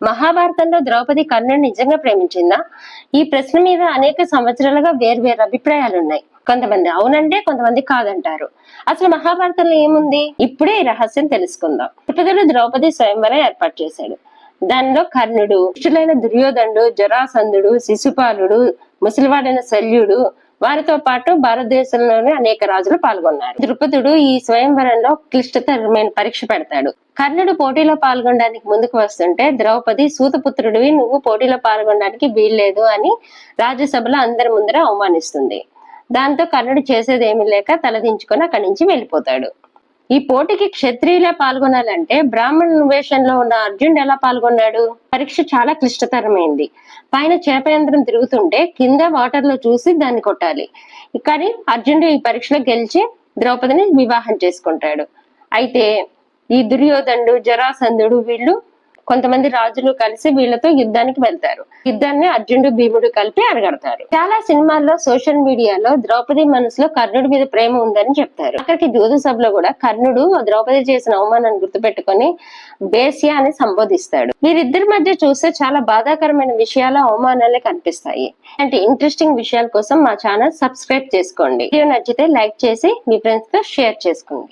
మహాభారతంలో ద్రౌపది కర్ణుని నిజంగా ప్రేమించిందా? ఈ ప్రశ్న మీద అనేక సంవత్సరాలుగా వేర్వేరు అభిప్రాయాలున్నాయి. కొంతమంది అవునంటే, కొంతమంది కాదంటారు. అసలు మహాభారతంలో ఏముంది? ఇప్పుడే ఈ రహస్యం తెలుసుకుందాం. ద్రౌపదుడు ద్రౌపది స్వయంవరం ఏర్పాటు చేశాడు. దానిలో కర్ణుడు, దుష్టులైన దుర్యోధనుడు, జరాసంధుడు, శిశుపాలుడు, ముసలివాడైన శల్యుడు, వారితో పాటు భారతదేశంలోని అనేక రాజులు పాల్గొన్నారు. ద్రుపదుడు ఈ స్వయంవరంలో క్లిష్టతరమైన పరీక్ష పెడతాడు. కర్ణుడు పోటీలో పాల్గొనడానికి ముందుకు వస్తుంటే ద్రౌపది సూతపుత్రుడివి, నువ్వు పోటీలో పాల్గొనడానికి వీల్లేదు అని రాజ్యసభలో అందరి ముందర అవమానిస్తుంది. దాంతో కర్ణుడు చేసేదేమీ లేక తలదించుకొని అక్కడి నుంచి వెళ్ళిపోతాడు. ఈ పోటీకి క్షత్రియులే పాల్గొనాలంటే బ్రాహ్మణ వేషంలో ఉన్న అర్జునుడు ఎలా పాల్గొన్నాడు? పరీక్ష చాలా క్లిష్టతరమైంది. పైన చేపయంత్రం తిరుగుతుంటే కింద వాటర్ లో చూసి దాన్ని కొట్టాలి. కానీ అర్జునుడు ఈ పరీక్షలో గెలిచి ద్రౌపదిని వివాహం చేసుకుంటాడు. అయితే ఈ దుర్యోధనుడు, జరాసంధుడు వీళ్ళు కొంతమంది రాజులు కలిసి వీళ్ళతో యుద్ధానికి వెళ్తారు. యుద్ధాన్ని అర్జునుడు, భీముడు కలిపి అడగడతారు. చాలా సినిమాల్లో, సోషల్ మీడియాలో ద్రౌపది మనసులో కర్ణుడి మీద ప్రేమ ఉందని చెప్తారు. అక్కడికి జోదు సభలో కూడా కర్ణుడు ద్రౌపది చేసిన అవమానాన్ని గుర్తుపెట్టుకొని బేసియా అని సంబోధిస్తాడు. వీరిద్దరి మధ్య చూస్తే చాలా బాధాకరమైన విషయాలు, అవమానాలే కనిపిస్తాయి. అంటే ఇంట్రెస్టింగ్ విషయాల కోసం మా ఛానల్ సబ్స్క్రైబ్ చేసుకోండి. వీడియో నచ్చితే లైక్ చేసి మీ ఫ్రెండ్స్ తో షేర్ చేసుకోండి.